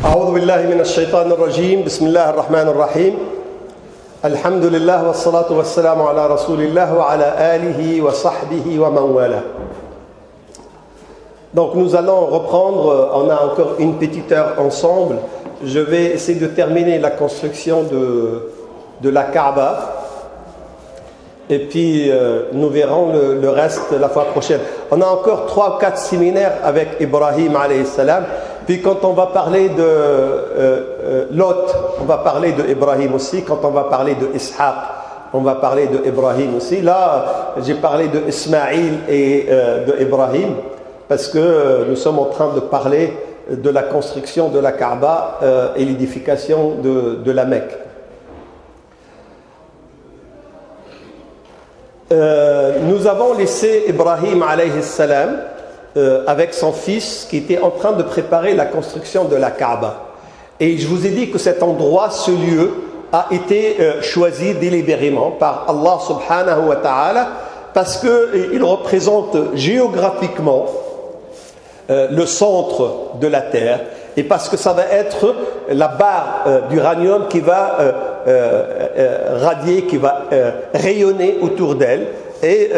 أعوذ بالله من الشيطان الرجيم بسم الله الرحمن الرحيم الحمد لله والصلاة والسلام على رسول الله وعلى آله وصحبه ومن والاه. Donc nous allons reprendre, on a encore une petite heure ensemble. Je vais essayer de terminer la construction de la Kaaba. Et puis nous verrons le reste la fois prochaine. On a encore 3 ou 4 séminaires avec Ibrahim alayhi salam. Puis quand on va parler de Lot, on va parler de Ibrahim aussi. Quand on va parler de Ishaq, on va parler de Ibrahim aussi. Là, j'ai parlé de Ismaïl et de Ibrahim parce que nous sommes en train de parler de la construction de la Kaaba et l'édification de la Mecque. Nous avons laissé Ibrahim alayhi salam avec son fils qui était en train de préparer la construction de la Kaaba. Et je vous ai dit que cet endroit, ce lieu, a été choisi délibérément par Allah subhanahu wa ta'ala parce qu'il représente géographiquement le centre de la terre et parce que ça va être la barre d'uranium qui va radier, qui va rayonner autour d'elle. Et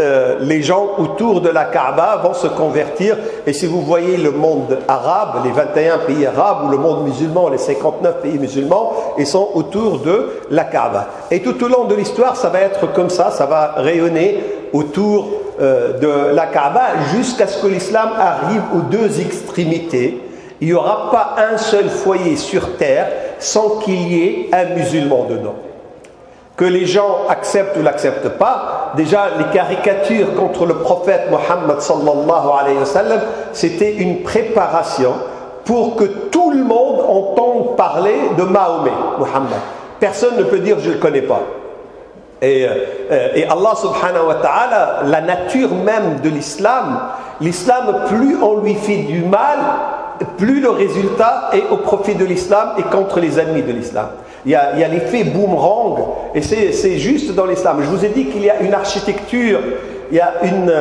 les gens autour de la Kaaba vont se convertir. Et si vous voyez le monde arabe, les 21 pays arabes, ou le monde musulman, les 59 pays musulmans, ils sont autour de la Kaaba. Et tout au long de l'histoire, ça va être comme ça va rayonner autour de la Kaaba jusqu'à ce que l'islam arrive aux 2 extrémités. Il n'y aura pas un seul foyer sur terre sans qu'il y ait un musulman dedans. Que les gens acceptent ou l'acceptent pas, déjà les caricatures contre le prophète Mohammed sallallahu alayhi wa sallam, c'était une préparation pour que tout le monde entende parler de Mahomet, Mohammed. Personne ne peut dire je ne le connais pas. Et Allah subhanahu wa ta'ala, la nature même de l'islam, plus on lui fait du mal, plus le résultat est au profit de l'islam et contre les ennemis de l'islam. Il y a l'effet boomerang et c'est juste dans l'islam. Je vous ai dit qu'il y a une architecture, il y a une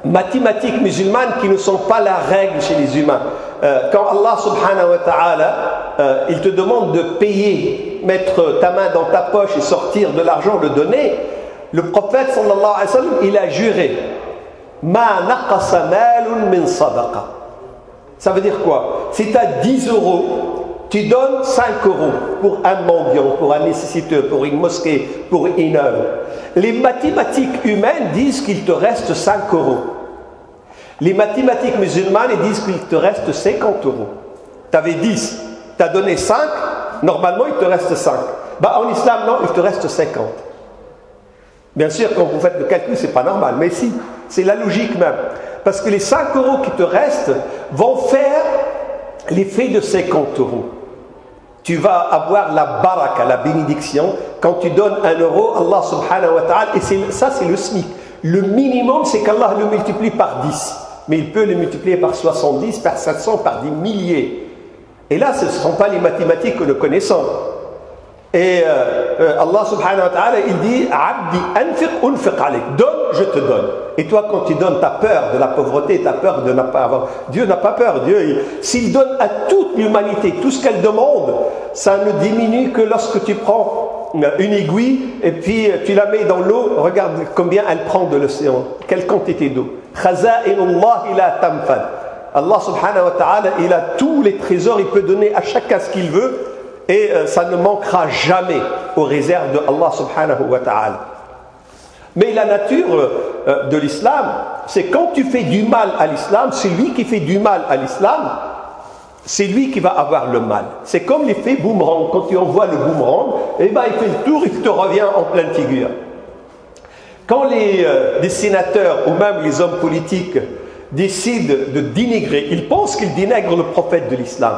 mathématique musulmane qui ne sont pas la règle chez les humains. Quand Allah subhanahu wa ta'ala, il te demande de payer, mettre ta main dans ta poche et sortir de l'argent, le donner, le prophète sallallahu alayhi wa sallam, il a juré Ma naqasa malun min sadaqa. Ça veut dire quoi? Si tu as 10 euros, tu donnes 5 euros pour un mendiant, pour un nécessiteux, pour une mosquée, pour une œuvre. Les mathématiques humaines disent qu'il te reste 5 euros. Les mathématiques musulmanes disent qu'il te reste 50 euros. Tu avais 10, tu as donné 5, normalement il te reste 5. En islam, non, il te reste 50. Bien sûr, quand vous faites le calcul, c'est pas normal, mais si, c'est la logique même. Parce que les 5 euros qui te restent vont faire l'effet de 50 euros. Tu vas avoir la baraka, la bénédiction. Quand tu donnes 1 euro, Allah subhanahu wa ta'ala, et ça c'est le SMIC. Le minimum, c'est qu'Allah le multiplie par 10. Mais il peut le multiplier par 70, par 700, par des milliers. Et là, ce ne sont pas les mathématiques que nous connaissons. Et Allah subhanahu wa ta'ala, il dit Abdi anfiq unfiq alayk. Donne, je te donne. Et toi, quand tu donnes, tu as peur de la pauvreté, tu as peur de ne pas avoir. Dieu n'a pas peur. Dieu, s'il donne à toute l'humanité tout ce qu'elle demande, ça ne diminue que lorsque tu prends une aiguille et puis tu la mets dans l'eau. Regarde combien elle prend de l'océan. Quelle quantité d'eau. Khaza'inullah ila tamfad. Allah subhanahu wa ta'ala, il a tous les trésors, il peut donner à chacun ce qu'il veut. Et ça ne manquera jamais aux réserves de Allah subhanahu wa ta'ala. Mais la nature de l'islam, c'est quand tu fais du mal à l'islam, c'est lui qui fait du mal à l'islam, c'est lui qui va avoir le mal. C'est comme l'effet boomerang. Quand tu envoies le boomerang, il fait le tour et il te revient en pleine figure. Quand les sénateurs ou même les hommes politiques décident de dénigrer, ils pensent qu'ils dénigrent le prophète de l'islam.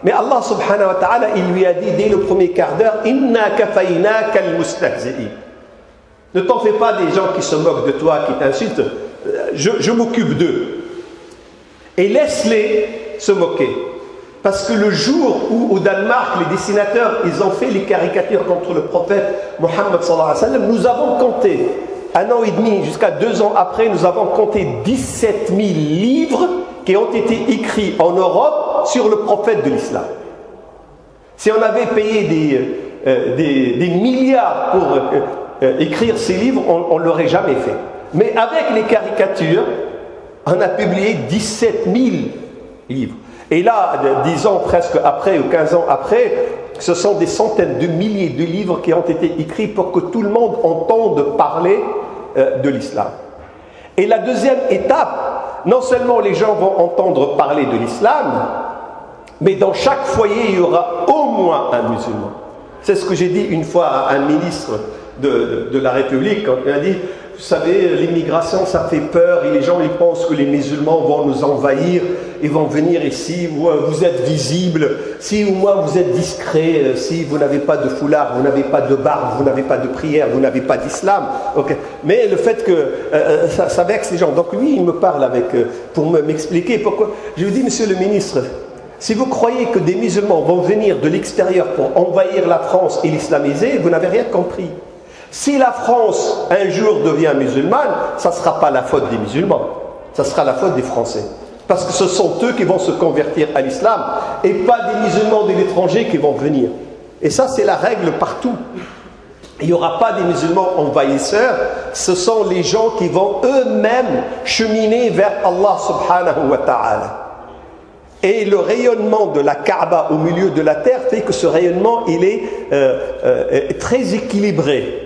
Mais Allah subhanahu wa ta'ala, il lui a dit dès le premier quart d'heure Inna kafaynaka al-mustahzi'in. Ne t'en fais pas des gens qui se moquent de toi, qui t'insultent. Je m'occupe d'eux. Et laisse-les se moquer. Parce que le jour où au Danemark, les dessinateurs, ils ont fait les caricatures contre le prophète Mohammed sallallahu alayhi wa sallam, nous avons compté, 1 an et demi, jusqu'à 2 ans après, nous avons compté 17 000 livres qui ont été écrits en Europe sur le prophète de l'islam. Si on avait payé des milliards pour écrire ces livres, on ne l'aurait jamais fait. Mais avec les caricatures, on a publié 17 000 livres. Et là, 10 ans presque après, ou 15 ans après, ce sont des centaines de milliers de livres qui ont été écrits pour que tout le monde entende parler de l'islam. Et la deuxième étape, non seulement les gens vont entendre parler de l'islam, mais dans chaque foyer, il y aura au moins un musulman. C'est ce que j'ai dit une fois à un ministre de la République, quand il a dit, vous savez, l'immigration, ça fait peur, et les gens, ils pensent que les musulmans vont nous envahir, ils vont venir ici, vous êtes visible, si au moins vous êtes discret, si vous n'avez pas de foulard, vous n'avez pas de barbe, vous n'avez pas de prière, vous n'avez pas d'islam. Okay. Mais le fait que ça vexe les gens. Donc lui, il me parle pour m'expliquer pourquoi. Je lui dis, monsieur le ministre, si vous croyez que des musulmans vont venir de l'extérieur pour envahir la France et l'islamiser, vous n'avez rien compris. Si la France, un jour, devient musulmane, ça ne sera pas la faute des musulmans, ça sera la faute des Français. Parce que ce sont eux qui vont se convertir à l'islam et pas des musulmans de l'étranger qui vont venir. Et ça, c'est la règle partout. Il n'y aura pas des musulmans envahisseurs, ce sont les gens qui vont eux-mêmes cheminer vers Allah subhanahu wa ta'ala. Et le rayonnement de la Kaaba au milieu de la terre fait que ce rayonnement, il est très équilibré.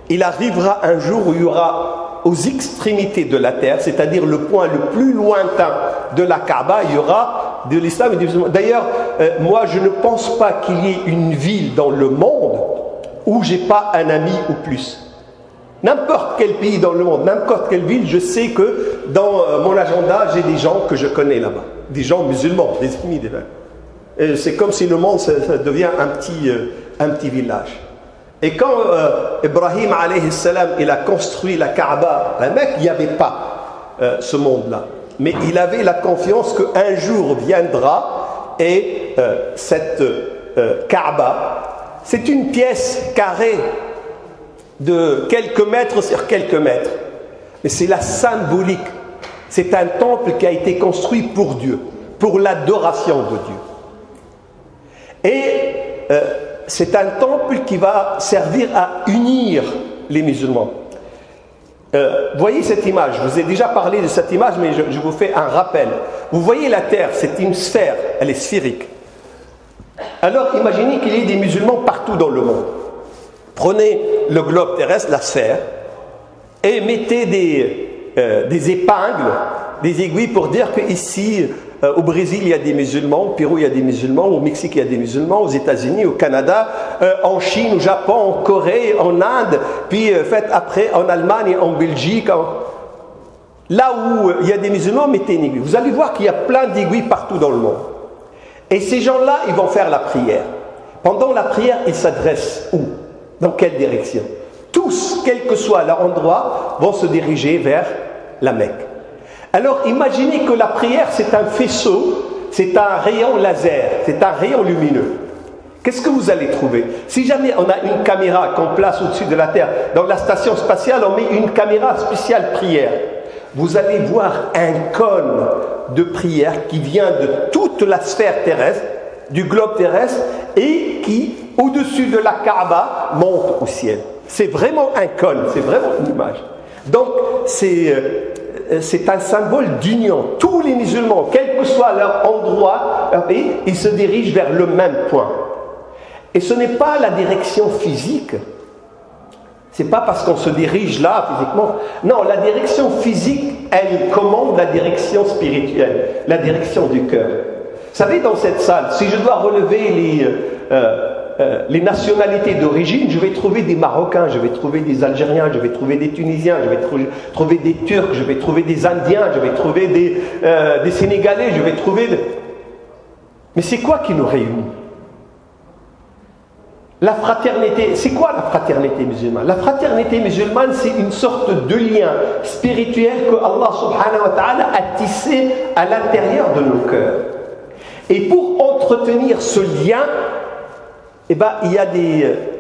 Il arrivera un jour où il y aura aux extrémités de la terre, c'est-à-dire le point le plus lointain de la Kaaba, il y aura de l'islam et des musulmans. D'ailleurs, moi je ne pense pas qu'il y ait une ville dans le monde où j'ai pas un ami ou plus. N'importe quel pays dans le monde, n'importe quelle ville, je sais que dans mon agenda, j'ai des gens que je connais là-bas. Des gens musulmans, des amis des gens. C'est comme si le monde ça devient un petit village. Et quand Ibrahim alayhi salam, il a construit la Kaaba, la Mecque, il n'y avait pas ce monde-là. Mais il avait la confiance qu'un jour viendra et cette Kaaba, c'est une pièce carrée de quelques mètres sur quelques mètres. Mais c'est la symbolique. C'est un temple qui a été construit pour Dieu, pour l'adoration de Dieu. Et c'est un temple qui va servir à unir les musulmans. Voyez cette image, je vous ai déjà parlé de cette image, mais je vous fais un rappel. Vous voyez la terre, c'est une sphère, elle est sphérique. Alors imaginez qu'il y ait des musulmans partout dans le monde. Prenez le globe terrestre, la sphère, et mettez des épingles, des aiguilles pour dire qu'ici, au Brésil, il y a des musulmans, au Pérou, il y a des musulmans, au Mexique, il y a des musulmans, aux États-Unis, au Canada, en Chine, au Japon, en Corée, en Inde, puis faites après en Allemagne, en Belgique. Là où il y a des musulmans, mettez une aiguille. Vous allez voir qu'il y a plein d'aiguilles partout dans le monde. Et ces gens-là, ils vont faire la prière. Pendant la prière, ils s'adressent où? Dans quelle direction? Tous, quel que soit leur endroit, vont se diriger vers la Mecque. Alors imaginez que la prière c'est un faisceau, c'est un rayon laser, c'est un rayon lumineux. Qu'est-ce que vous allez trouver? Si jamais on a une caméra qu'on place au-dessus de la Terre, dans la station spatiale on met une caméra spéciale prière. Vous allez voir un cône de prière qui vient de toute la sphère terrestre, du globe terrestre, et qui, au-dessus de la Kaaba, monte au ciel. C'est vraiment un cône, c'est vraiment une image. Donc c'est un symbole d'union. Tous les musulmans, quel que soit leur endroit, leur pays, ils se dirigent vers le même point. Et ce n'est pas la direction physique. C'est pas parce qu'on se dirige là physiquement. Non, la direction physique, elle commande la direction spirituelle, la direction du cœur. Vous savez, dans cette salle, si je dois relever les nationalités d'origine, je vais trouver des Marocains, je vais trouver des Algériens, je vais trouver des Tunisiens, je vais trouver des Turcs, je vais trouver des Indiens, je vais trouver des Sénégalais, je vais trouver... Mais c'est quoi qui nous réunit? La fraternité, c'est quoi la fraternité musulmane? La fraternité musulmane, c'est une sorte de lien spirituel que Allah subhanahu wa ta'ala a tissé à l'intérieur de nos cœurs. Et pour entretenir ce lien, eh ben, il y a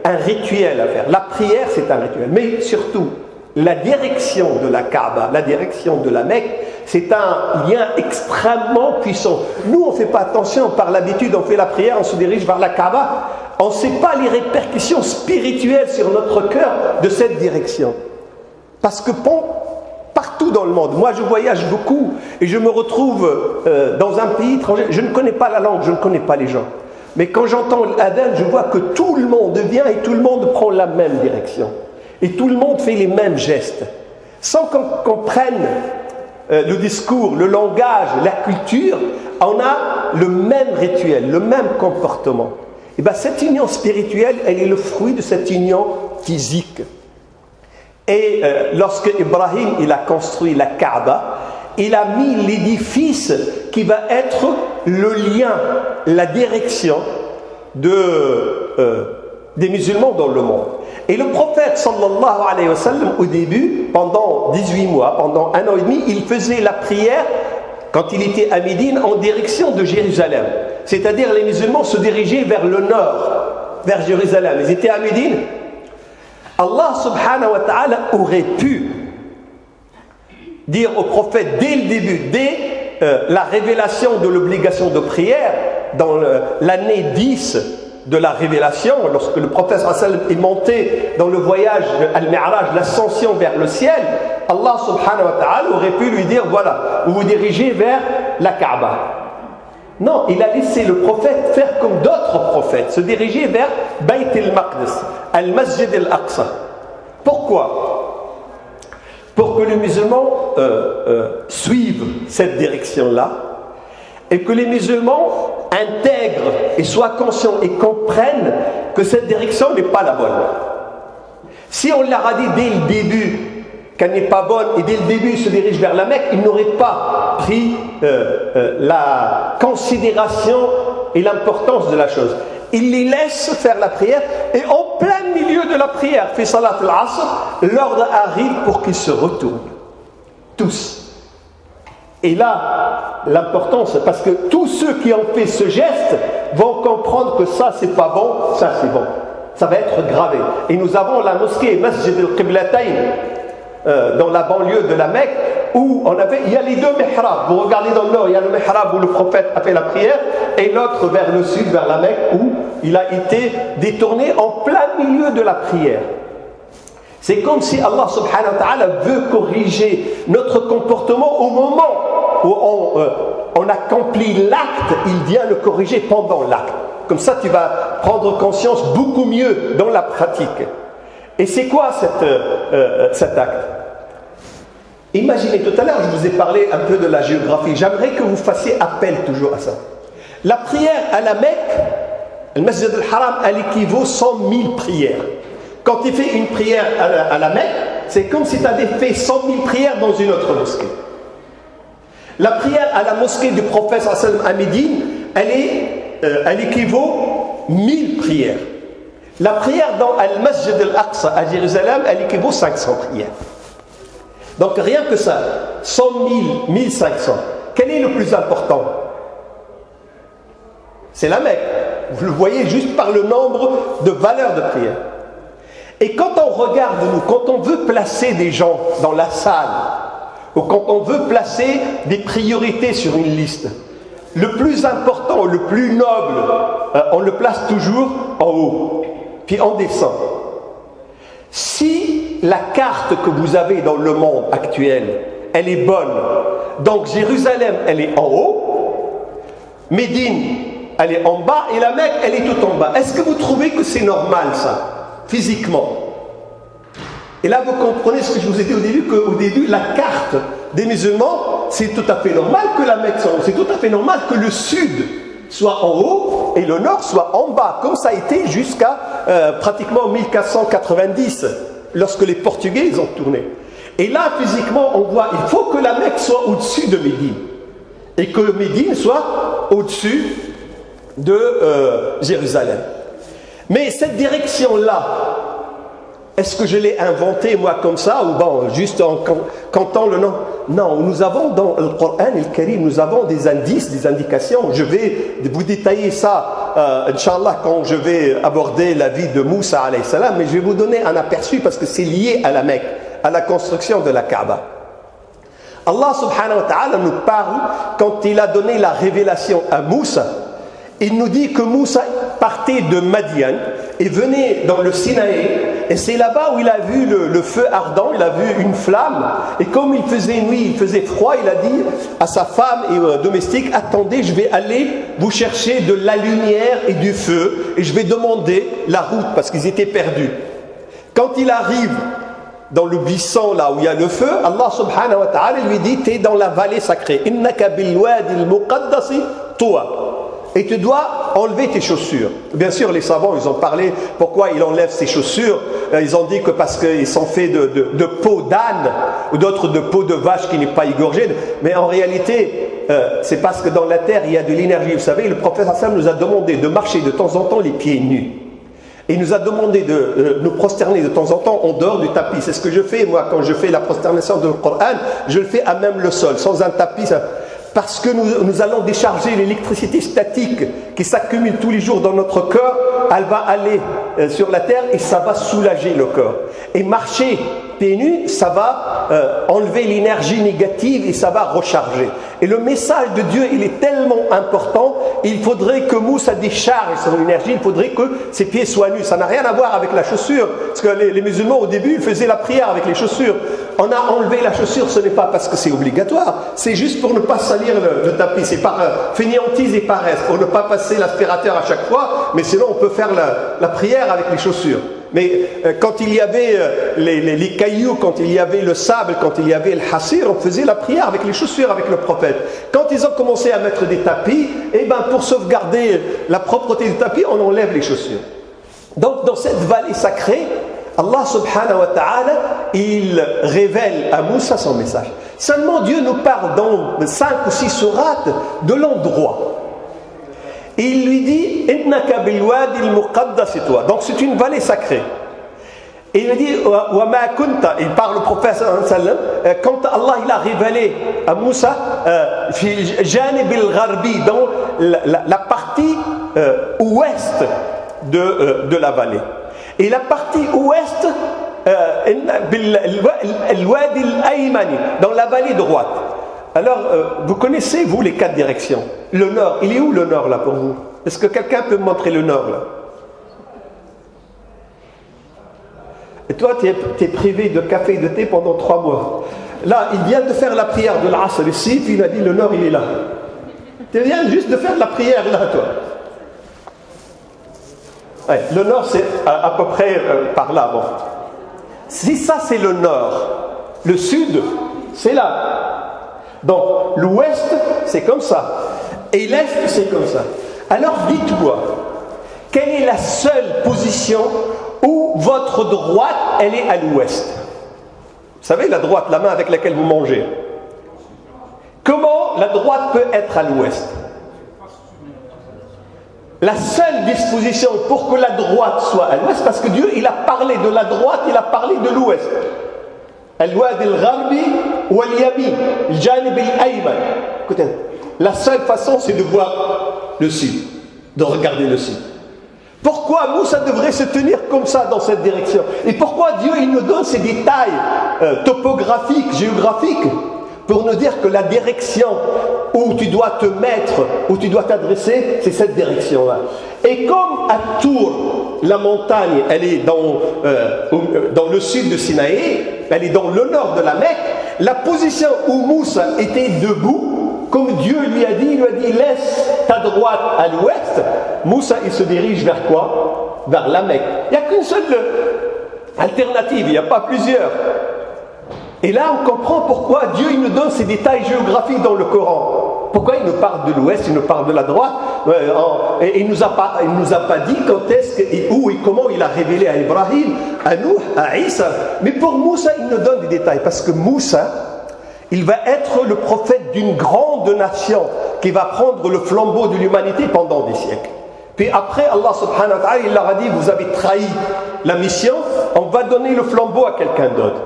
un rituel à faire. La prière, c'est un rituel. Mais surtout, la direction de la Kaaba, la direction de la Mecque, c'est un lien extrêmement puissant. Nous, on ne fait pas attention, par l'habitude, on fait la prière, on se dirige vers la Kaaba. On ne sait pas les répercussions spirituelles sur notre cœur de cette direction. Parce que partout dans le monde, moi je voyage beaucoup et je me retrouve dans un pays étranger, je ne connais pas la langue, je ne connais pas les gens. Mais quand j'entends l'adhan, je vois que tout le monde vient et tout le monde prend la même direction. Et tout le monde fait les mêmes gestes. Sans qu'on comprenne le discours, le langage, la culture, on a le même rituel, le même comportement. Et bien cette union spirituelle, elle est le fruit de cette union physique. Et lorsque Ibrahim il a construit la Kaaba, il a mis l'édifice qui va être le lien, la direction des musulmans dans le monde. Et le prophète sallallahu alayhi wa sallam, au début, pendant 18 mois, pendant 1 an et demi, il faisait la prière, quand il était à Médine, en direction de Jérusalem. C'est-à-dire les musulmans se dirigeaient vers le nord, vers Jérusalem. Ils étaient à Médine. Allah subhanahu wa ta'ala aurait pu dire au prophète dès le début, dès la révélation de l'obligation de prière, dans l'année 10 de la révélation, lorsque le prophète est monté dans le voyage Al-Mi'raj, l'ascension vers le ciel, Allah subhanahu wa ta'ala aurait pu lui dire, voilà, vous vous dirigez vers la Kaaba. Non, il a laissé le prophète faire comme d'autres prophètes, se diriger vers Bayt al-Maqdis, Al-Masjid al-Aqsa. Pourquoi? Pour que les musulmans suivent cette direction-là et que les musulmans intègrent et soient conscients et comprennent que cette direction n'est pas la bonne. Si on leur a dit dès le début qu'elle n'est pas bonne et dès le début ils se dirigent vers la Mecque, ils n'auraient pas pris la considération et l'importance de la chose. Ils les laissent faire la prière et en plein milieu de la prière, fait salat al-asr, l'ordre arrive pour qu'ils se retournent. Tous. Et là, l'importance, parce que tous ceux qui ont fait ce geste vont comprendre que ça c'est pas bon, ça c'est bon. Ça va être gravé. Et nous avons la mosquée Masjid al-Qiblatayn dans la banlieue de la Mecque, où il y a les deux mihrabs. Vous regardez dans le nord, il y a le mihrab où le prophète a fait la prière, et l'autre vers le sud, vers la Mecque, où il a été détourné en plein milieu de la prière. C'est comme si Allah subhanahu wa ta'ala veut corriger notre comportement au moment où on accomplit l'acte, il vient le corriger pendant l'acte. Comme ça, tu vas prendre conscience beaucoup mieux dans la pratique. Et c'est quoi cet acte? Imaginez, tout à l'heure, je vous ai parlé un peu de la géographie. J'aimerais que vous fassiez appel toujours à ça. La prière à la Mecque, le Masjid al-Haram, elle équivaut 100 000 prières. Quand tu fais une prière à la Mecque, c'est comme si tu avais fait 100 000 prières dans une autre mosquée. La prière à la mosquée du prophète à Médine, elle équivaut 1000 prières. La prière dans Al-Masjid al-Aqsa à Jérusalem, elle équivaut 500 prières. Donc rien que ça, 100 000, 1500. Quel est le plus important? C'est la Mecque. Vous le voyez juste par le nombre de valeurs de prière. Et quand on regarde, nous, quand on veut placer des gens dans la salle, ou quand on veut placer des priorités sur une liste, le plus important, le plus noble, on le place toujours en haut, puis on descend. Si la carte que vous avez dans le monde actuel, elle est bonne, donc Jérusalem, elle est en haut, Médine, elle est en bas, et la Mecque, elle est tout en bas. Est-ce que vous trouvez que c'est normal, ça, physiquement? Et là, vous comprenez ce que je vous ai dit au début, qu'au début, la carte des musulmans, c'est tout à fait normal que la Mecque soit en haut. C'est tout à fait normal que le sud soit en haut et le nord soit en bas, comme ça a été jusqu'à pratiquement 1490, lorsque les Portugais ils ont tourné. Et là, physiquement, on voit, il faut que la Mecque soit au-dessus de Médine, et que Médine soit au-dessus de Jérusalem. Mais cette direction-là, est-ce que je l'ai inventé moi comme ça, ou bon, juste en comptant le nom? Non, nous avons dans le Coran al-Karim, nous avons des indices, des indications. Je vais vous détailler ça, Inch'Allah, quand je vais aborder la vie de Moussa alayhi salam, mais je vais vous donner un aperçu parce que c'est lié à la Mecque, à la construction de la Kaaba. Allah subhanahu wa ta'ala nous parle quand il a donné la révélation à Moussa. Il nous dit que Moussa partait de Madian et venait dans le Sinaï, et c'est là-bas où il a vu le feu ardent, il a vu une flamme, et comme il faisait nuit, il faisait froid, il a dit à sa femme et domestique, attendez, je vais aller vous chercher de la lumière et du feu, et je vais demander la route, parce qu'ils étaient perdus. Quand il arrive dans le buisson là où il y a le feu, Allah subhanahu wa ta'ala lui dit, tu es dans la vallée sacrée, innaka bil wadi al muqaddasi tuwa. Et tu dois enlever tes chaussures. Bien sûr, les savants, ils ont parlé pourquoi il enlève ses chaussures. Ils ont dit que parce qu'ils sont faits de peau d'âne ou d'autres de peau de vache qui n'est pas égorgée. Mais en réalité, c'est parce que dans la terre, il y a de l'énergie. Vous savez, le prophète Hassan nous a demandé de marcher de temps en temps les pieds nus. Et il nous a demandé de nous prosterner de temps en temps en dehors du tapis. C'est ce que je fais, moi, quand je fais la prosternation du Coran, je le fais à même le sol, sans un tapis. Parce que nous allons décharger l'électricité statique qui s'accumule tous les jours dans notre corps, elle va aller sur la terre et ça va soulager le corps. Et marcher pieds nus, ça va enlever l'énergie négative et ça va recharger. Et le message de Dieu, il est tellement important, il faudrait que Moussa décharge son énergie, il faudrait que ses pieds soient nus. Ça n'a rien à voir avec la chaussure, parce que les musulmans au début, ils faisaient la prière avec les chaussures. On a enlevé la chaussure, ce n'est pas parce que c'est obligatoire, c'est juste pour ne pas salir le tapis, c'est par fainéantise et paresse, pour ne pas passer l'aspirateur à chaque fois, mais sinon on peut faire la prière avec les chaussures. Mais quand il y avait les cailloux, quand il y avait le sable, quand il y avait le hassir, on faisait la prière avec les chaussures, avec le prophète. Quand ils ont commencé à mettre des tapis, eh ben pour sauvegarder la propreté du tapis, on enlève les chaussures. Donc dans cette vallée sacrée, Allah subhanahu wa ta'ala, il révèle à Moussa son message. Seulement Dieu nous parle dans 5 ou 6 sourates de l'endroit. Et il lui dit innaka bil wadi al muqaddas toi. Donc c'est une vallée sacrée. Et il lui dit wa ma kunta, il parle au prophète sallallahu alayhi wa sallam, quand Allah il a révélé à Moussa fi janib al gharbi, dans la partie ouest de la vallée. Et la partie ouest dans la vallée droite. Alors, vous connaissez, vous, les 4 directions. Le nord, il est où le nord, là, pour vous? Est-ce que quelqu'un peut me montrer le nord, là? Et toi, tu es privé de café et de thé pendant 3 mois. Là, il vient de faire la prière de l'Asr ici, puis il a dit, le nord, il est là. Tu viens juste de faire la prière, là, toi. Ouais, le nord, c'est à peu près par là, bon. Si ça, c'est le nord, le sud, c'est là. Donc, l'ouest, c'est comme ça. Et l'est, c'est comme ça. Alors, dites-moi, quelle est la seule position où votre droite, elle est à l'ouest? Vous savez, la droite, la main avec laquelle vous mangez. Comment la droite peut être à l'ouest? La seule disposition pour que la droite soit à l'ouest, parce que Dieu, il a parlé de la droite, il a parlé de l'ouest. Al-wadi al-gharbi wal-yamin, al-janib al-ayman. Écoutez, la seule façon, c'est de voir le sud, de regarder le sud. Pourquoi Moussa devrait se tenir comme ça dans cette direction? Et pourquoi Dieu, il nous donne ces détails topographiques, géographiques, pour nous dire que la direction où tu dois te mettre, où tu dois t'adresser, c'est cette direction-là. Et comme à Tour, la montagne, elle est dans le sud de Sinaï, elle est dans le nord de la Mecque, la position où Moussa était debout, comme Dieu lui a dit, laisse ta droite à l'ouest, Moussa, il se dirige vers quoi? Vers la Mecque. Il n'y a qu'une seule alternative, il n'y a pas plusieurs. Et là, on comprend pourquoi Dieu il nous donne ces détails géographiques dans le Coran. Pourquoi il nous parle de l'ouest, il nous parle de la droite, et il nous a pas dit quand est-ce, où et comment il a révélé à Ibrahim, à Nouh, à Isa. Mais pour Moussa, il nous donne des détails, parce que Moussa, il va être le prophète d'une grande nation qui va prendre le flambeau de l'humanité pendant des siècles. Puis après, Allah subhanahu wa ta'ala, il leur a dit, vous avez trahi la mission, on va donner le flambeau à quelqu'un d'autre.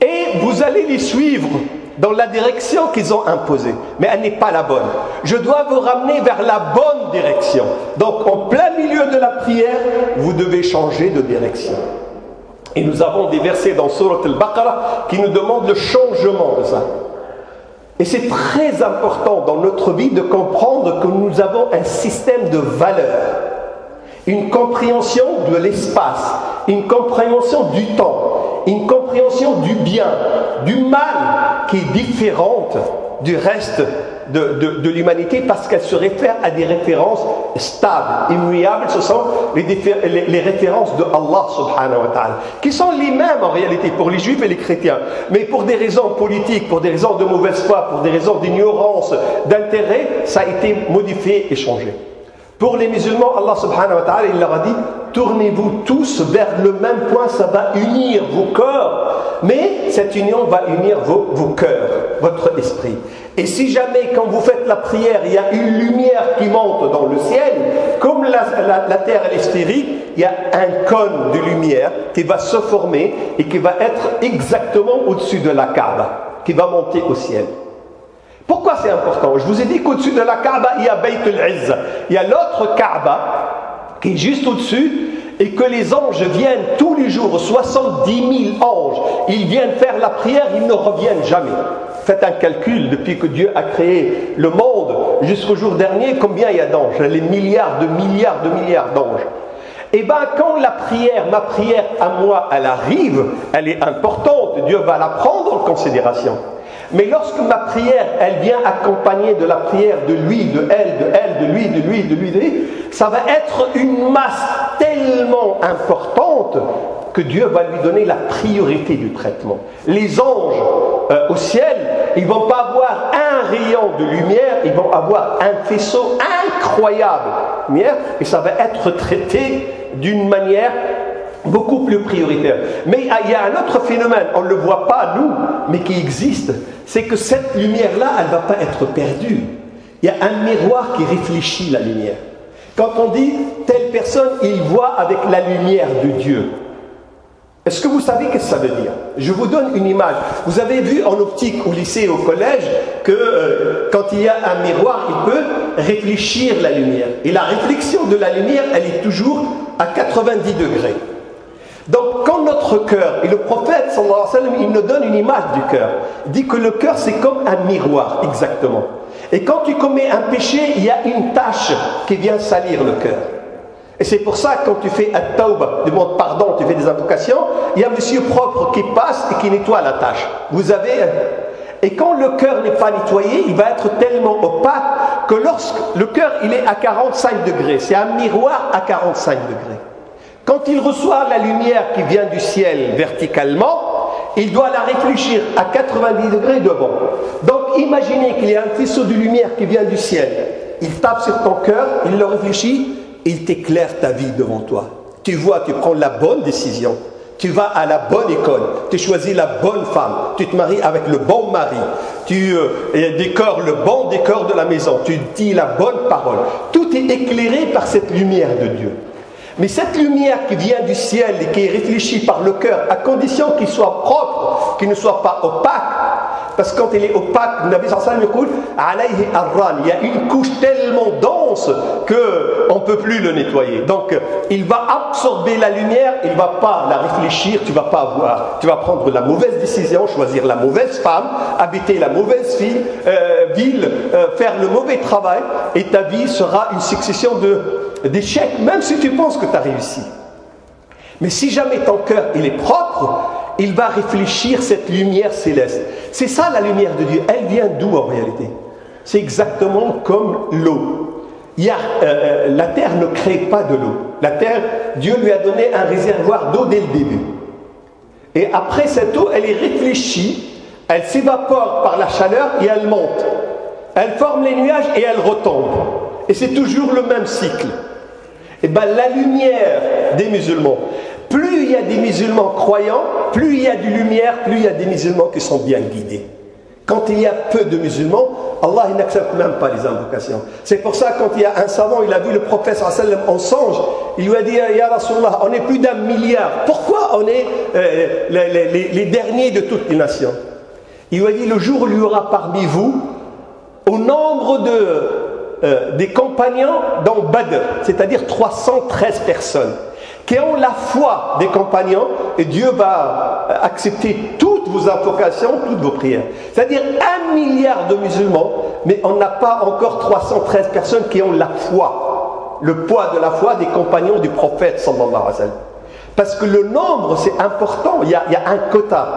Et vous allez les suivre dans la direction qu'ils ont imposée. Mais elle n'est pas la bonne. Je dois vous ramener vers la bonne direction. Donc, en plein milieu de la prière, vous devez changer de direction. Et nous avons des versets dans Surat al-Baqarah qui nous demandent le changement changement de ça. Et c'est très important dans notre vie de comprendre que nous avons un système de valeurs, une compréhension de l'espace, une compréhension du temps, une compréhension du bien, du mal qui est différente du reste de l'humanité parce qu'elle se réfère à des références stables, immuables. Ce sont les références de Allah subhanahu wa ta'ala, qui sont les mêmes en réalité pour les juifs et les chrétiens, mais pour des raisons politiques, pour des raisons de mauvaise foi, pour des raisons d'ignorance, d'intérêt, ça a été modifié et changé. Pour les musulmans, Allah subhanahu wa ta'ala, il leur a dit: tournez-vous tous vers le même point, ça va unir vos corps, mais cette union va unir vos cœurs, votre esprit. Et si jamais, quand vous faites la prière, il y a une lumière qui monte dans le ciel, comme la terre elle est sphérique, il y a un cône de lumière qui va se former et qui va être exactement au-dessus de la Kaaba, qui va monter au ciel. Pourquoi c'est important? Je vous ai dit qu'au-dessus de la Kaaba, il y a Bayt al-Izza. Il y a l'autre Kaaba qui est juste au-dessus et que les anges viennent tous les jours, 70 000 anges. Ils viennent faire la prière, ils ne reviennent jamais. Faites un calcul depuis que Dieu a créé le monde jusqu'au jour dernier, combien il y a d'anges? Les milliards d'anges. Et bien quand la prière, ma prière à moi, elle arrive, elle est importante, Dieu va la prendre en considération. Mais lorsque ma prière, elle vient accompagnée de la prière de lui, de elle, de lui, ça va être une masse tellement importante que Dieu va lui donner la priorité du traitement. Les anges au ciel, ils ne vont pas avoir un rayon de lumière, ils vont avoir un faisceau incroyable de lumière, et ça va être traité d'une manière beaucoup plus prioritaire. Mais il y a un autre phénomène, on ne le voit pas nous, mais qui existe, c'est que cette lumière-là, elle ne va pas être perdue. Il y a un miroir qui réfléchit la lumière. Quand on dit telle personne, il voit avec la lumière de Dieu. Est-ce que vous savez ce que ça veut dire? Je vous donne une image. Vous avez vu en optique au lycée, au collège, que quand il y a un miroir, il peut réfléchir la lumière. Et la réflexion de la lumière, elle est toujours à 90 degrés. Donc quand notre cœur, et le prophète sallallahu alayhi wa sallam, il nous donne une image du cœur. Il dit que le cœur c'est comme un miroir, exactement. Et quand tu commets un péché, il y a une tache qui vient salir le cœur. Et c'est pour ça que quand tu fais un tawbah, demande pardon, tu fais des invocations, il y a un monsieur propre qui passe et qui nettoie la tache. Vous avez... Et quand le cœur n'est pas nettoyé, il va être tellement opaque que lorsque le cœur il est à 45 degrés, c'est un miroir à 45 degrés. Quand il reçoit la lumière qui vient du ciel verticalement, il doit la réfléchir à 90 degrés devant. Donc imaginez qu'il y a un faisceau de lumière qui vient du ciel. Il tape sur ton cœur, il le réfléchit, il t'éclaire ta vie devant toi. Tu vois, tu prends la bonne décision. Tu vas à la bonne école, tu choisis la bonne femme, tu te maries avec le bon mari, tu décores le bon décor de la maison, tu dis la bonne parole. Tout est éclairé par cette lumière de Dieu. Mais cette lumière qui vient du ciel et qui est réfléchie par le cœur, à condition qu'il soit propre, qu'il ne soit pas opaque, parce que quand il est opaque, le Nabi sallallahu alayhi wa sallam, il y a une couche tellement dense qu'on ne peut plus le nettoyer. Donc il va absorber la lumière, il ne va pas la réfléchir, tu vas prendre la mauvaise décision, choisir la mauvaise femme, habiter la mauvaise ville, faire le mauvais travail, et ta vie sera une succession d'échecs, même si tu penses que tu as réussi. Mais si jamais ton cœur il est propre, il va réfléchir cette lumière céleste. C'est ça la lumière de Dieu. Elle vient d'où en réalité? C'est exactement comme l'eau. La terre ne crée pas de l'eau. La terre, Dieu lui a donné un réservoir d'eau dès le début. Et après cette eau, elle est réfléchie, elle s'évapore par la chaleur et elle monte. Elle forme les nuages et elle retombe. Et c'est toujours le même cycle. Et bien la lumière des musulmans, plus il y a des musulmans croyants, plus il y a de lumière, plus il y a des musulmans qui sont bien guidés. Quand il y a peu de musulmans, Allah il n'accepte même pas les invocations. C'est pour ça quand il y a un savant, il a vu le prophète sallallahu alayhi wa sallam en songe, il lui a dit « Ya Rasulallah, on est plus d'1 milliard. Pourquoi on est les derniers de toutes les nations ?» Il lui a dit « Le jour où il y aura parmi vous, au nombre des compagnons dans Badr, c'est-à-dire 313 personnes, qui ont la foi des compagnons, et Dieu va accepter toutes vos invocations, toutes vos prières. C'est-à-dire 1 milliard de musulmans, mais on n'a pas encore 313 personnes qui ont la foi, le poids de la foi des compagnons du prophète sallallahu alayhi wa sallam. Parce que le nombre c'est important, il y a un quota.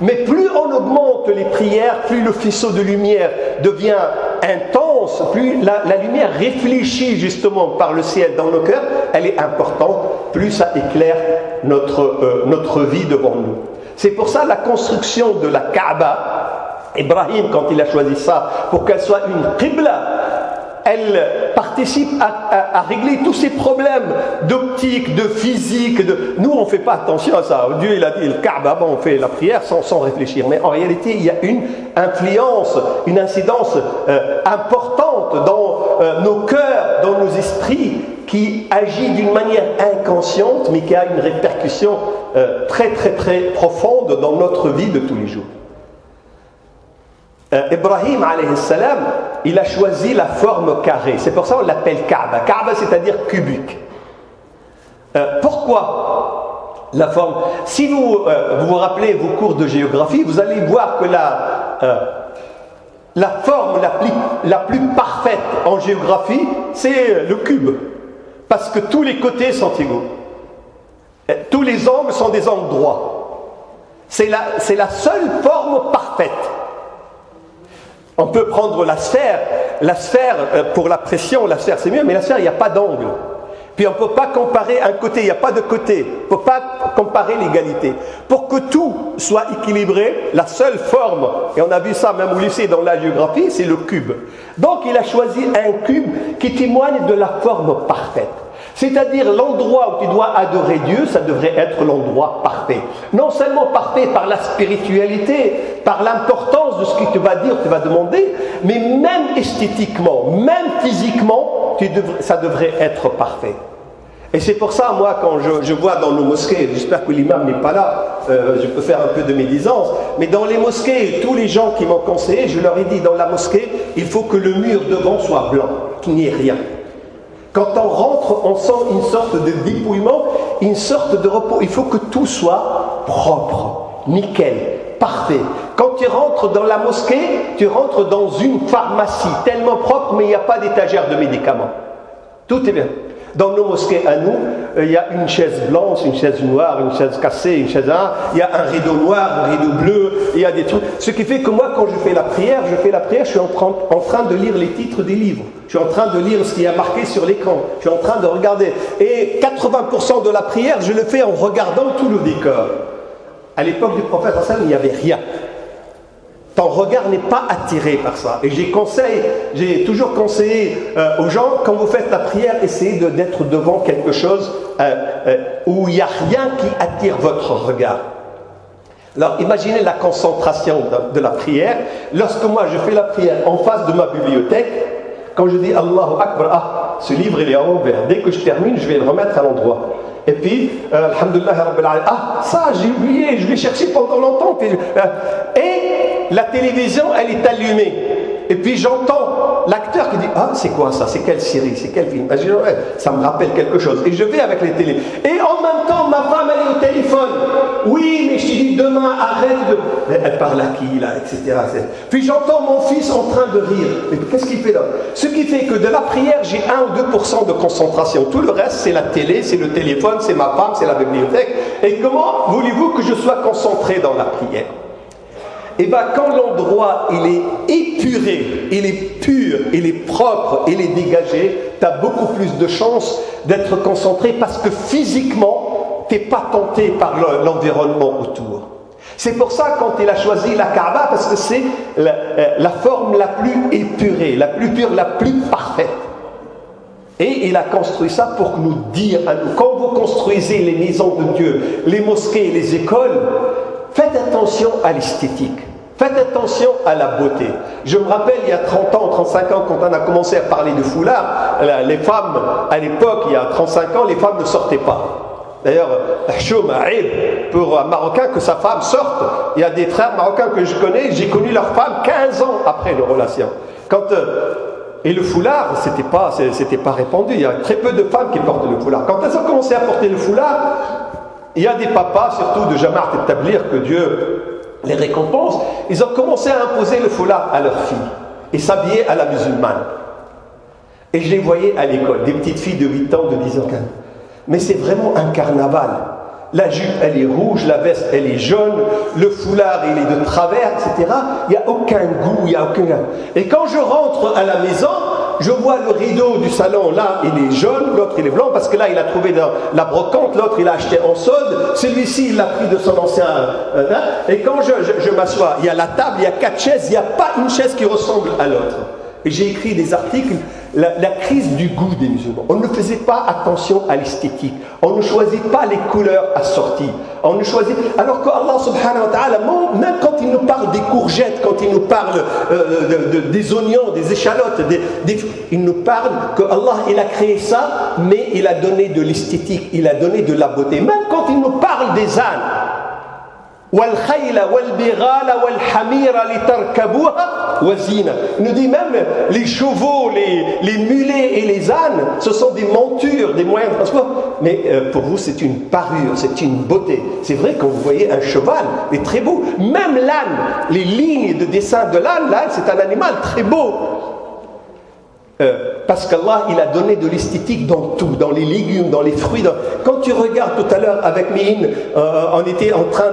Mais plus on augmente les prières, plus le faisceau de lumière devient intense, plus la lumière réfléchie justement par le ciel dans nos cœurs, elle est importante, plus ça éclaire notre vie devant nous. C'est pour ça la construction de la Kaaba, Ibrahim quand il a choisi ça, pour qu'elle soit une qibla, elle participe à régler tous ces problèmes d'optique, de physique. Nous, on ne fait pas attention à ça. Dieu, il a dit, le Kaaba, on fait la prière sans réfléchir. Mais en réalité, il y a une influence, une incidence importante dans nos cœurs, dans nos esprits, qui agit d'une manière inconsciente, mais qui a une répercussion très, très, très profonde dans notre vie de tous les jours. Ibrahim alayhi salam, il a choisi la forme carrée. C'est pour ça qu'on l'appelle Kaaba. Kaaba, c'est-à-dire cubique. Pourquoi la forme? Si vous vous rappelez vos cours de géographie, vous allez voir que la forme la plus parfaite en géographie, c'est le cube. Parce que tous les côtés sont égaux. Tous les angles sont des angles droits. C'est la seule forme parfaite. On peut prendre la sphère pour la pression, la sphère c'est mieux, mais la sphère il n'y a pas d'angle. Puis on ne peut pas comparer un côté, il n'y a pas de côté. On ne peut pas comparer l'égalité. Pour que tout soit équilibré, la seule forme, et on a vu ça même au lycée dans la géographie, c'est le cube. Donc il a choisi un cube qui témoigne de la forme parfaite. C'est-à-dire l'endroit où tu dois adorer Dieu, ça devrait être l'endroit parfait. Non seulement parfait par la spiritualité, par l'importance de ce qu'il te va dire, te va demander, mais même esthétiquement, même physiquement, ça devrait être parfait. Et c'est pour ça, moi, quand je vois dans nos mosquées, j'espère que l'imam n'est pas là, je peux faire un peu de médisance, mais dans les mosquées, tous les gens qui m'ont conseillé, je leur ai dit, dans la mosquée, il faut que le mur devant soit blanc, qu'il n'y ait rien. Quand on rentre, on sent une sorte de dépouillement, une sorte de repos. Il faut que tout soit propre, nickel, parfait. Quand tu rentres dans la mosquée, tu rentres dans une pharmacie tellement propre, mais il n'y a pas d'étagère de médicaments. Tout est bien. Dans nos mosquées à nous, il y a une chaise blanche, une chaise noire, une chaise cassée, une chaise il y a un rideau noir, un rideau bleu, il y a des trucs. Ce qui fait que moi, quand je fais la prière, je suis en train de lire les titres des livres. Je suis en train de lire ce qui est marqué sur l'écran. Je suis en train de regarder. Et 80% de la prière, je le fais en regardant tout le décor. À l'époque du prophète, il n'y avait rien. Ton regard n'est pas attiré par ça. Et j'ai toujours conseillé aux gens, quand vous faites la prière, essayez d'être devant quelque chose où il n'y a rien qui attire votre regard. Alors imaginez la concentration de la prière. Lorsque moi je fais la prière en face de ma bibliothèque, quand je dis Allahu Akbar, ce livre il est envers. Dès que je termine, je vais le remettre à l'endroit. Et puis, alhamdulillah rabbil alamin, ça j'ai oublié, je l'ai cherché pendant longtemps. Et la télévision, elle est allumée. Et puis j'entends l'acteur qui dit c'est quoi ça? C'est quelle série? C'est quel film? Je dis, ça me rappelle quelque chose. Et je vais avec les télés. Et en même temps, ma femme, elle est au téléphone. Oui, mais je te dis demain, arrête de. Mais elle parle à qui là, etc. Puis j'entends mon fils en train de rire. Mais qu'est-ce qu'il fait là? Ce qui fait que de la prière, j'ai 1 ou 2% de concentration. Tout le reste, c'est la télé, c'est le téléphone, c'est ma femme, c'est la bibliothèque. Et comment voulez-vous que je sois concentré dans la prière? Et bien quand l'endroit il est épuré, il est pur, il est propre, il est dégagé, tu as beaucoup plus de chances d'être concentré parce que physiquement, tu n'es pas tenté par l'environnement autour. C'est pour ça quand il a choisi la Kaaba, parce que c'est la forme la plus épurée, la plus pure, la plus parfaite. Et il a construit ça pour nous dire à nous, quand vous construisez les maisons de Dieu, les mosquées, les écoles, faites attention à l'esthétique. Faites attention à la beauté. Je me rappelle, il y a 30 ans, 35 ans, quand on a commencé à parler de foulard, les femmes, à l'époque, il y a 35 ans, les femmes ne sortaient pas. D'ailleurs, pour un Marocain, que sa femme sorte, il y a des frères marocains que je connais, j'ai connu leur femme 15 ans après leur relation. Et le foulard, c'était pas répandu. Il y a très peu de femmes qui portent le foulard. Quand elles ont commencé à porter le foulard, il y a des papas, surtout de Jamaat et Tablir, que Dieu les récompenses, ils ont commencé à imposer le foulard à leurs filles et s'habiller à la musulmane. Et je les voyais à l'école, des petites filles de 8 ans, de 10 ans. Mais c'est vraiment un carnaval. La jupe, elle est rouge, la veste, elle est jaune, le foulard, il est de travers, etc. Il n'y a aucun goût, il n'y a aucun... Et quand je rentre à la maison, je vois le rideau du salon, là, il est jaune, l'autre, il est blanc, parce que là, il a trouvé dans la brocante, l'autre, il a acheté en solde, celui-ci, il l'a pris de son ancien... et quand je m'assois, il y a la table, il y a 4 chaises, il n'y a pas une chaise qui ressemble à l'autre. Et j'ai écrit des articles, la crise du goût des musulmans. On ne faisait pas attention à l'esthétique. On ne choisit pas les couleurs assorties. On ne choisit... Alors qu'Allah subhanahu wa ta'ala, même quand il nous parle des courgettes, quand il nous parle des oignons, des échalotes, il nous parle qu'Allah, il a créé ça, mais il a donné de l'esthétique, il a donné de la beauté. Même quand il nous parle des ânes, il nous dit même les chevaux, les mulets et les ânes, ce sont des montures, des moyens de transport. Mais pour vous, c'est une parure, c'est une beauté. C'est vrai, quand vous voyez un cheval, il est très beau. Même l'âne, les lignes de dessin de l'âne, là, c'est un animal très beau. Parce qu'Allah, il a donné de l'esthétique dans tout, dans les légumes, dans les fruits. Quand tu regardes tout à l'heure avec Mihine, on était en train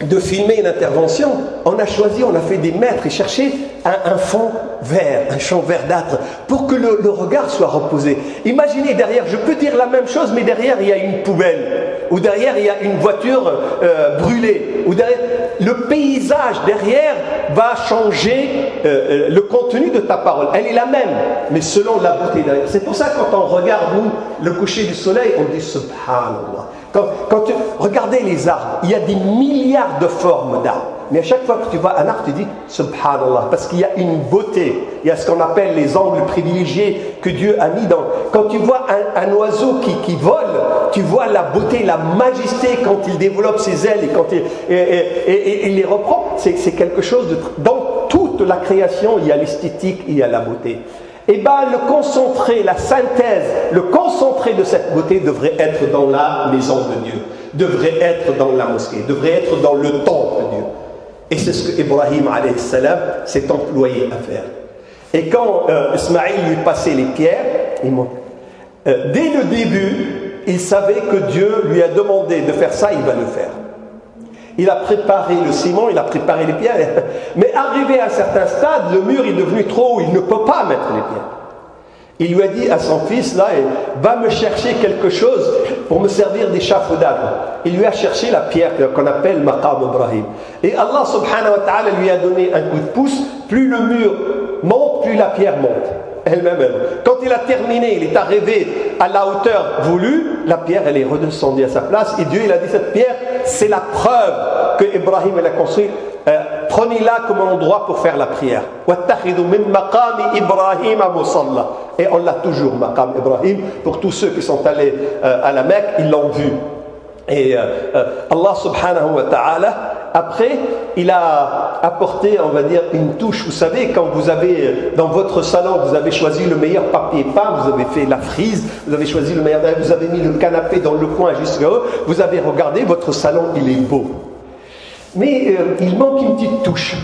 de filmer une intervention, on a choisi, on a fait des mètres et cherché un fond vert, un champ verdâtre, pour que le regard soit reposé. Imaginez derrière, je peux dire la même chose, mais derrière il y a une poubelle, ou derrière il y a une voiture brûlée, ou derrière, le paysage derrière va changer le contenu de ta parole. Elle est la même, mais selon la beauté derrière. C'est pour ça que quand on regarde, nous, le coucher du soleil, on dit Subhanallah. Regardez les arbres, il y a des milliards de formes d'arbres. Mais à chaque fois que tu vois un arbre, tu dis Subhanallah, parce qu'il y a une beauté, il y a ce qu'on appelle les angles privilégiés que Dieu a mis dans. Quand tu vois un oiseau qui vole, tu vois la beauté, la majesté quand il développe ses ailes et quand il les reprend. C'est quelque chose de... Dans toute la création, il y a l'esthétique, il y a la beauté. Et bien le concentré, la synthèse, le concentré de cette beauté devrait être dans la maison de Dieu, devrait être dans la mosquée, devrait être dans le temple de Dieu. Et c'est ce que Ibrahim alayhi salam s'est employé à faire. Et quand Ismaïl lui passait les pierres, dès le début, il savait que Dieu lui a demandé de faire ça, il va le faire. Il a préparé le ciment, il a préparé les pierres. Mais arrivé à un certain stade, le mur est devenu trop haut, il ne peut pas mettre les pierres. Il lui a dit à son fils, là, va me chercher quelque chose pour me servir d'échafaudage. Il lui a cherché la pierre qu'on appelle Maqam Ibrahim. Et Allah subhanahu wa ta'ala lui a donné un coup de pouce. Plus le mur monte, plus la pierre monte. Elle-même. Quand il a terminé, il est arrivé à la hauteur voulue, la pierre, elle est redescendue à sa place. Et Dieu, il a dit, cette pierre, c'est la preuve que Ibrahim, elle a construit. Prenez-la comme endroit pour faire la prière. Et on l'a toujours, Maqam Ibrahim. Pour tous ceux qui sont allés à la Mecque, ils l'ont vu. Et Allah subhanahu wa ta'ala, après, il a apporté, on va dire, une touche. Vous savez, quand vous avez, dans votre salon, vous avez choisi le meilleur papier peint, vous avez fait la frise, vous avez choisi le meilleur, vous avez mis le canapé dans le coin jusqu'à haut, vous avez regardé, votre salon, il est beau. Mais il manque une petite touche.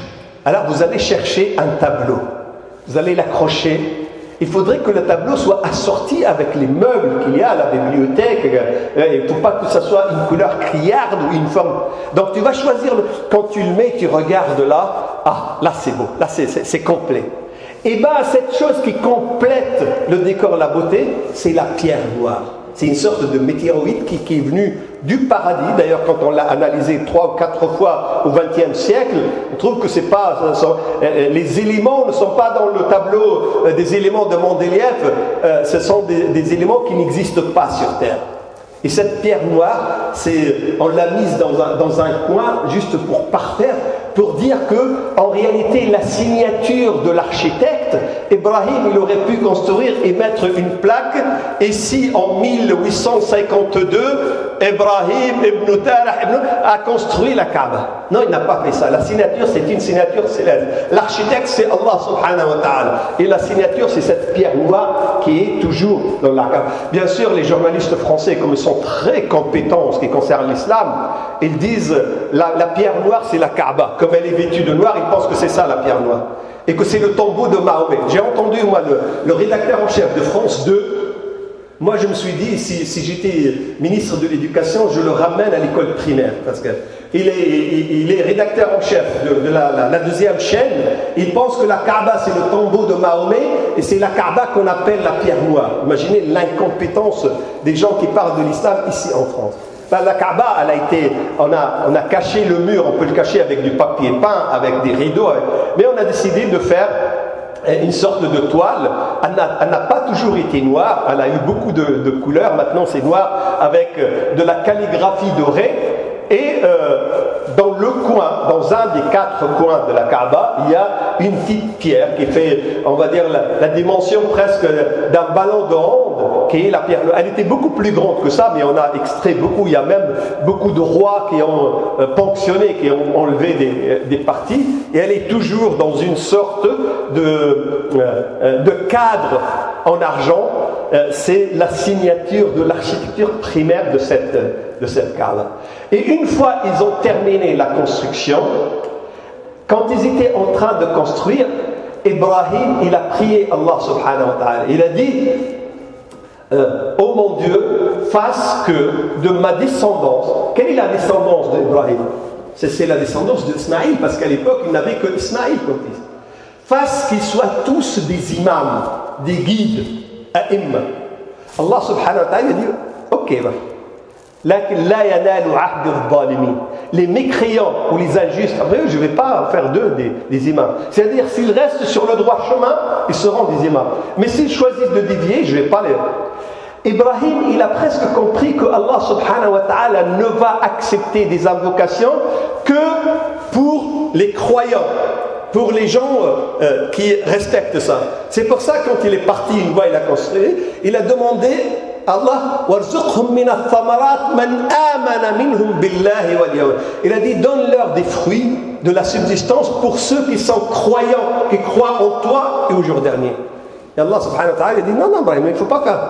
Alors vous allez chercher un tableau. Vous allez l'accrocher. Il faudrait que le tableau soit assorti avec les meubles qu'il y a à la bibliothèque. Il ne faut pas que ça soit une couleur criarde ou une forme. Donc tu vas choisir, quand tu le mets, tu regardes là. Ah, là c'est beau, là c'est complet. Et bien cette chose qui complète le décor, la beauté, c'est la pierre noire. C'est une sorte de météorite qui est venue du paradis. D'ailleurs, quand on l'a analysé 3 ou 4 fois au XXe siècle, on trouve que c'est pas, les éléments ne sont pas dans le tableau des éléments de Mendeleïev. Ce sont des éléments qui n'existent pas sur Terre. Et cette pierre noire, on l'a mise dans un coin juste pour parfaire, pour dire que, en réalité, la signature de l'architecte, Ibrahim, il aurait pu construire et mettre une plaque, et si en 1852, Ibrahim ibn Tarah a construit la Kaaba. Non, il n'a pas fait ça. La signature, c'est une signature céleste. L'architecte, c'est Allah subhanahu wa ta'ala. Et la signature, c'est cette pierre noire qui est toujours dans la Kaaba. Bien sûr, les journalistes français, comme ils sont très compétents en ce qui concerne l'islam, ils disent la pierre noire, c'est la Kaaba. Comme elle est vêtue de noir, ils pensent que c'est ça la pierre noire. Et que c'est le tombeau de Mahomet. J'ai entendu, moi, le rédacteur en chef de France 2. Moi, je me suis dit, si j'étais ministre de l'Éducation, je le ramène à l'école primaire. Parce qu'il est rédacteur en chef de la deuxième chaîne. Il pense que la Kaaba, c'est le tombeau de Mahomet, et c'est la Kaaba qu'on appelle la pierre noire. Imaginez l'incompétence des gens qui parlent de l'islam ici en France. Ben, la Kaaba, elle a été, on a caché le mur, on peut le cacher avec du papier peint, avec des rideaux, mais on a décidé de faire une sorte de toile. Elle n'a pas toujours été noire, elle a eu beaucoup de couleurs. Maintenant c'est noir avec de la calligraphie dorée. Et dans le coin, dans un des 4 coins de la Kaaba, il y a une petite pierre qui fait, on va dire, la dimension presque d'un ballon de hand, qui est la pierre. Elle était beaucoup plus grande que ça, mais on a extrait beaucoup. Il y a même beaucoup de rois qui ont ponctionné, qui ont enlevé des parties. Et elle est toujours dans une sorte de cadre en argent. C'est la signature de l'architecture primaire de cette Kaaba. Et une fois ils ont terminé la construction, quand ils étaient en train de construire, Ibrahim, il a prié Allah subhanahu wa ta'ala. Il a dit, oh mon Dieu, fasse que de ma descendance, quelle est la descendance d'Ibrahim? C'est la descendance d'Ismaïl, parce qu'à l'époque, il n'avait que Ismaïl comme fils. Fasse qu'ils soient tous des imams, des guides, a'imma. Allah subhanahu wa ta'ala a dit, ok, les mécréants ou les injustes, après je ne vais pas faire d'eux des imams. C'est-à-dire, s'ils restent sur le droit chemin, ils seront des imams. Mais s'ils choisissent de dévier, je ne vais pas les... Ibrahim, il a presque compris que Allah subhanahu wa ta'ala ne va accepter des invocations que pour les croyants, pour les gens qui respectent ça. C'est pour ça, quand il est parti, une fois il a construit, il a demandé Allah, il a dit, donne-leur des fruits de la subsistance pour ceux qui sont croyants, qui croient en toi et au jour dernier. Et Allah subhanahu wa ta'ala a dit, non, Ibrahim, il ne faut pas faire.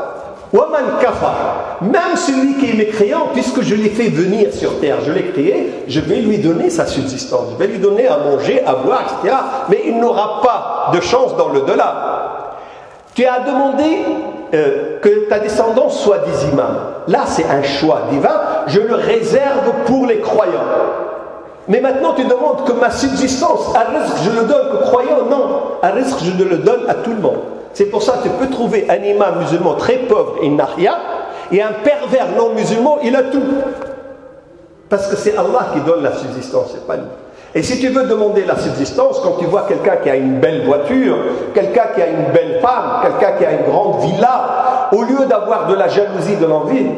Même celui qui est mécréant, puisque je l'ai fait venir sur terre, je l'ai créé, je vais lui donner sa subsistance, je vais lui donner à manger, à boire, etc. Mais il n'aura pas de chance dans le delà. Tu as demandé que ta descendance soit des imams. Là, c'est un choix divin, je le réserve pour les croyants. Mais maintenant, tu demandes que ma subsistance, un risque, je le donne aux croyants. Non, un risque, je le donne à tout le monde. C'est pour ça que tu peux trouver un imam musulman très pauvre, il n'a rien, et un pervers non musulman, il a tout. Parce que c'est Allah qui donne la subsistance, c'est pas lui. Et si tu veux demander la subsistance, quand tu vois quelqu'un qui a une belle voiture, quelqu'un qui a une belle femme, quelqu'un qui a une grande villa, au lieu d'avoir de la jalousie, de l'envie,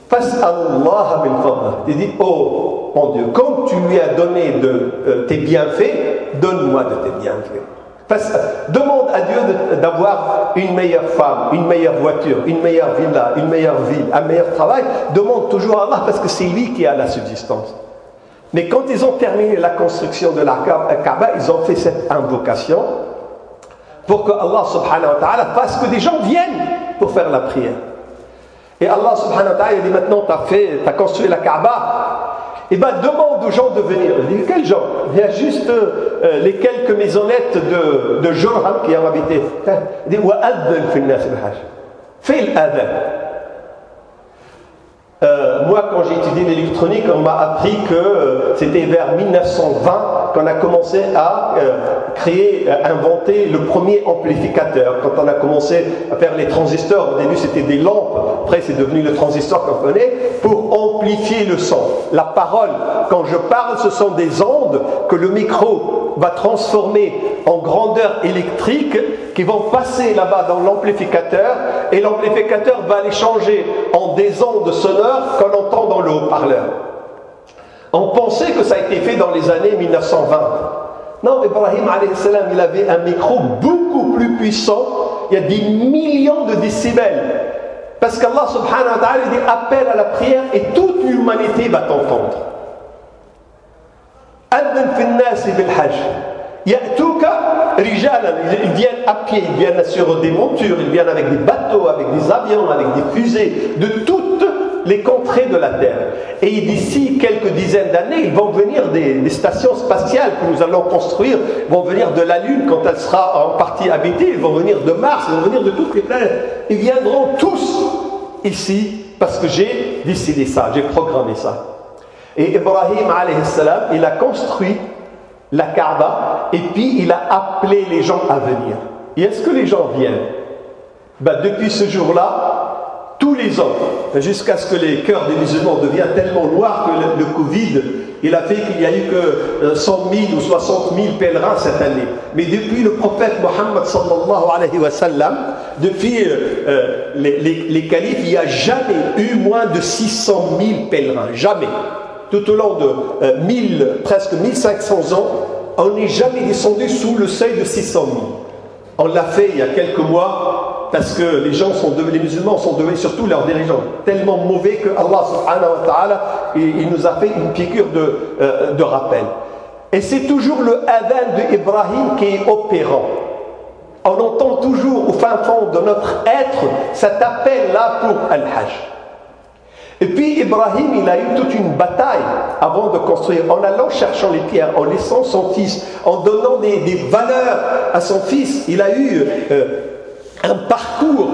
fas'allah bil fadl. Tu dis, oh mon Dieu, comme tu lui as donné de tes bienfaits, donne-moi de tes bienfaits. Demande à Dieu d'avoir une meilleure femme, une meilleure voiture, une meilleure villa, une meilleure ville, un meilleur travail. Demande toujours à Allah, parce que c'est lui qui a la subsistance. Mais quand ils ont terminé la construction de la Kaaba, ils ont fait cette invocation pour que Allah subhanahu wa ta'ala fasse que des gens viennent pour faire la prière. Et Allah subhanahu wa ta'ala dit, maintenant tu as construit la Kaaba, et bien demande aux gens de venir. Il dit, quels gens? Il y a juste les quelques maisonnettes de Jurham qui ont habité. Il dit, wa'adhan fi an-nas bil-hajj. Fais l'adhan. Moi, quand j'ai étudié l'électronique, on m'a appris que c'était vers 1920 qu'on a commencé à inventer le premier amplificateur. Quand on a commencé à faire les transistors, au début c'était des lampes, après c'est devenu le transistor qu'on connaît, pour amplifier le son. La parole, quand je parle, ce sont des ondes que le micro va transformer en grandeur électrique, qui vont passer là-bas dans l'amplificateur, et l'amplificateur va les changer en des ondes sonores qu'on entend dans le haut-parleur. On pensait que ça a été fait dans les années 1920. Non, Ibrahim alayhi salam, il avait un micro beaucoup plus puissant. Il y a des millions de décibels. Parce qu'Allah subhanahu wa ta'ala dit appelle à la prière et toute l'humanité va t'entendre. Adnan fi an-nas bil hajj. Ya'tuka rijalan, ils viennent à pied, ils viennent sur des montures, ils viennent avec des bateaux, avec des avions, avec des fusées, de toutes les contrées de la terre. Et d'ici quelques dizaines d'années, ils vont venir des stations spatiales que nous allons construire, vont venir de la Lune quand elle sera en partie habitée, ils vont venir de Mars, ils vont venir de toutes les planètes. Ils viendront tous ici parce que j'ai décidé ça, j'ai programmé ça. Et Ibrahim alayhi salam, il a construit la Kaaba et puis il a appelé les gens à venir. Et est-ce que les gens viennent? Depuis ce jour-là, tous les ans, jusqu'à ce que les cœurs des musulmans deviennent tellement noirs que le Covid, il a fait qu'il n'y a eu que 100 000 ou 60 000 pèlerins cette année. Mais depuis le prophète Mohammed sallallahu alayhi wa sallam, depuis les califes, il n'y a jamais eu moins de 600 000 pèlerins. Jamais. Tout au long de presque 1500 ans, on n'est jamais descendu sous le seuil de 600 000. On l'a fait il y a quelques mois parce que les musulmans sont devenus, surtout leurs dirigeants, tellement mauvais que Allah subhanahu wa ta'ala, il nous a fait une piqûre de rappel. Et c'est toujours le adhan d'Ibrahim qui est opérant. On entend toujours au fin fond de notre être cet appel-là pour Al-Hajj. Et puis Ibrahim, il a eu toute une bataille avant de construire, en allant cherchant les pierres, en laissant son fils, en donnant des valeurs à son fils. Il a eu un parcours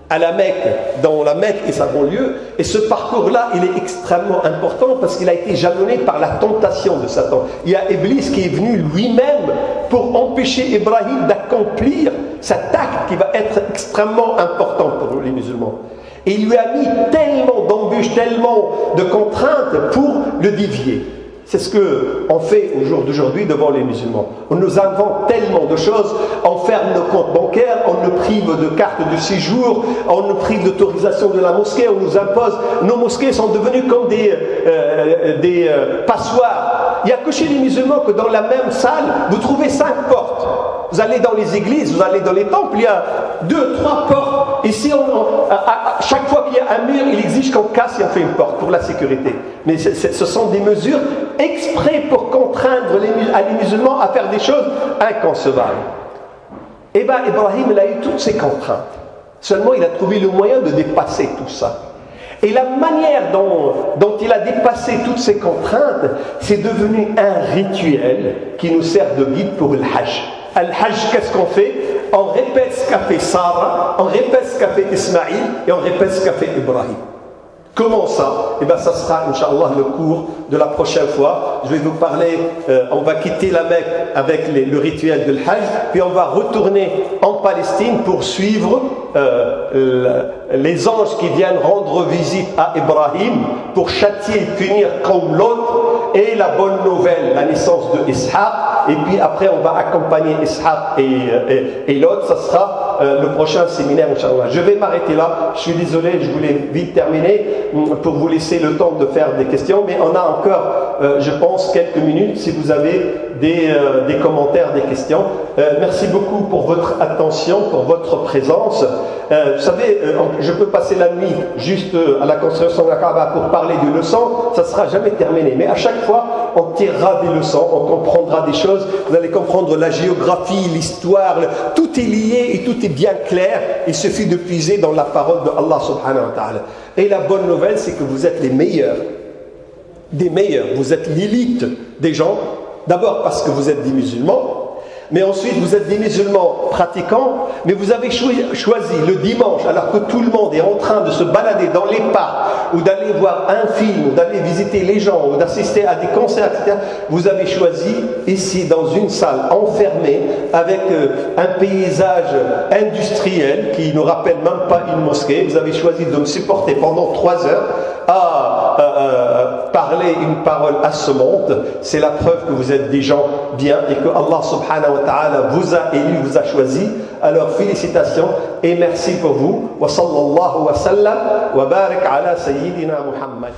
à la Mecque, dans la Mecque et sa banlieue, et ce parcours-là, il est extrêmement important parce qu'il a été jalonné par la tentation de Satan. Il y a Iblis qui est venu lui-même pour empêcher Ibrahim d'accomplir cet acte qui va être extrêmement important pour les musulmans. Et il lui a mis tellement d'embûches, tellement de contraintes pour le dévier. C'est ce qu'on fait au jour d'aujourd'hui devant les musulmans. On nous invente tellement de choses, on ferme nos comptes bancaires, on nous prive de carte de séjour, on nous prive d'autorisation de la mosquée, on nous impose. Nos mosquées sont devenues comme des passoires. Il n'y a que chez les musulmans que dans la même salle, vous trouvez 5 portes. Vous allez dans les églises, vous allez dans les temples, il y a 2, 3 portes. Ici, à chaque fois qu'il y a un mur, il exige qu'on casse et on fait une porte pour la sécurité. Mais ce sont des mesures exprès pour contraindre les musulmans à faire des choses inconcevables. Eh bien, Ibrahim, il a eu toutes ces contraintes. Seulement, il a trouvé le moyen de dépasser tout ça. Et la manière dont il a dépassé toutes ces contraintes, c'est devenu un rituel qui nous sert de guide pour le Hajj. Al-Hajj, qu'est-ce qu'on fait? On répète ce qu'a fait Sarah, on répète ce qu'a fait Ismaïl et on répète ce qu'a fait Ibrahim. Comment ça? Eh bien, ça sera, Inch'Allah, le cours de la prochaine fois. Je vais vous parler, on va quitter la Mecque avec le rituel de l'Hajj, puis on va retourner en Palestine pour suivre les anges qui viennent rendre visite à Ibrahim pour châtier et punir comme l'autre, et la bonne nouvelle, la naissance de Ishaq. Et puis après, on va accompagner Ishaq et l'autre. Ça sera le prochain séminaire, Inch'Allah. Je vais m'arrêter là. Je suis désolé, je voulais vite terminer pour vous laisser le temps de faire des questions. Mais on a encore, je pense, quelques minutes si vous avez des commentaires, des questions. Merci beaucoup pour votre attention, pour votre présence. Vous savez, je peux passer la nuit juste à la construction de la Kaaba pour parler des leçons. Ça ne sera jamais terminé. Mais à chaque fois, on tirera des leçons, on comprendra des choses. Vous allez comprendre la géographie, l'histoire, tout est lié et tout est bien clair. Il suffit de puiser dans la parole de Allah subhanahu wa ta'ala. Et la bonne nouvelle, c'est que vous êtes les meilleurs. Des meilleurs. Vous êtes l'élite des gens. D'abord parce que vous êtes des musulmans. Mais ensuite, vous êtes des musulmans pratiquants, mais vous avez choisi le dimanche, alors que tout le monde est en train de se balader dans les parcs, ou d'aller voir un film, ou d'aller visiter les gens, ou d'assister à des concerts, etc. Vous avez choisi ici, dans une salle enfermée, avec un paysage industriel qui ne rappelle même pas une mosquée. Vous avez choisi de me supporter pendant 3 heures à parler une parole assommante. C'est la preuve que vous êtes des gens bien et que Allah subhanahu wa ta'ala vous a élu, vous a choisi. Alors félicitations et merci pour vous. Wa sallallahu wa sallam wa barik ala sayyidina Muhammad.